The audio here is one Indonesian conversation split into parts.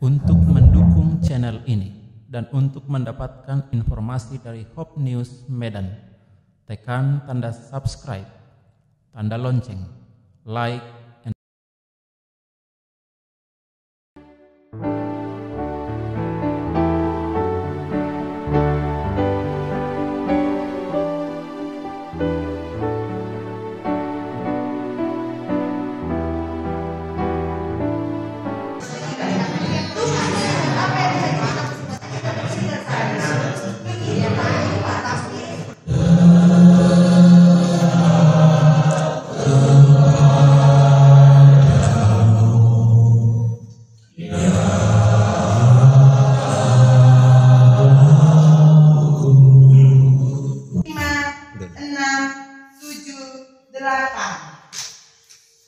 Untuk mendukung channel ini dan untuk mendapatkan informasi dari Hope News Medan, tekan tanda subscribe, tanda lonceng, like, and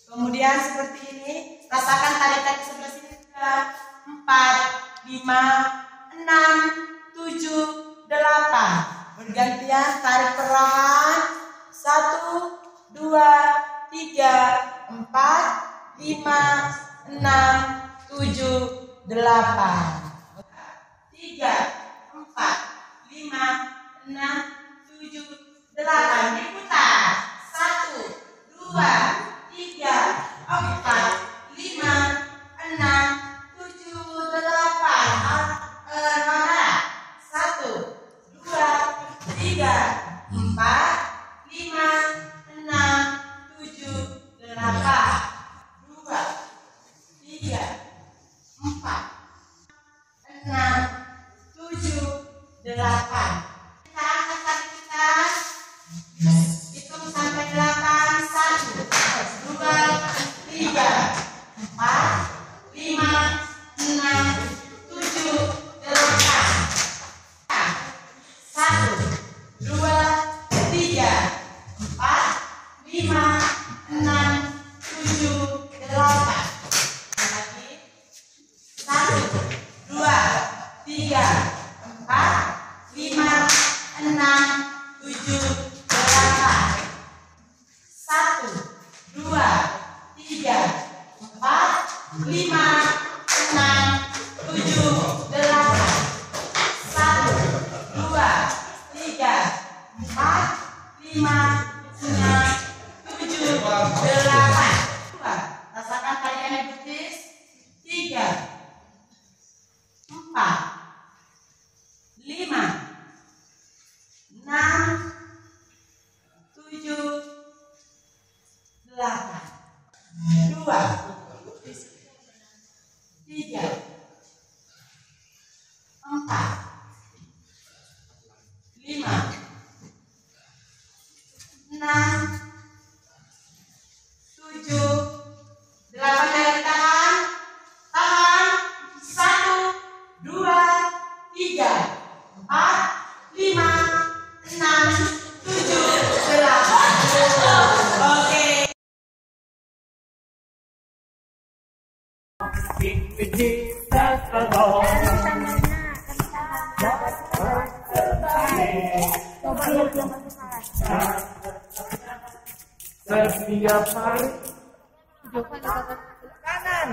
Kemudian seperti ini, rasakan tarikan di sebelah sini sudah 4, 5, 6, 7, 8. Bergantian tarik perlahan. 1, 2, 3, 4, 5, 6, 7, 8. 3, 4, 5, 6, 7, 8. Diputar. 1, 2, 3, 4, 5, 6, 7, 8. 1, 2, 3, 4, 5, 6, 7, 8. 2, 3, 4, 6, 7, 8. Kita angkat kaki kita. Hitung sampai 8. 1, 2, 3, 4, 5, 6, 7, 8. 1, 2, 3, 4, 5, 6, 7, 8. Lagi. 1, 2, 3, 4, 5, 6, 7, 8. 1, 2, 3, 4, 5, 6, 7, 8. 1, 2, 3, 4, 5, 6, 7, 8. Rasakan tarikannya betis. 3, 4, 5, 6, 7, 8. 2, 3, 4, 5, 6, 7, 8. Dari tahan. Tahan. 1, 2, 3, 4, 5, 6, 7, 8. Oke. Setiap hari kanan.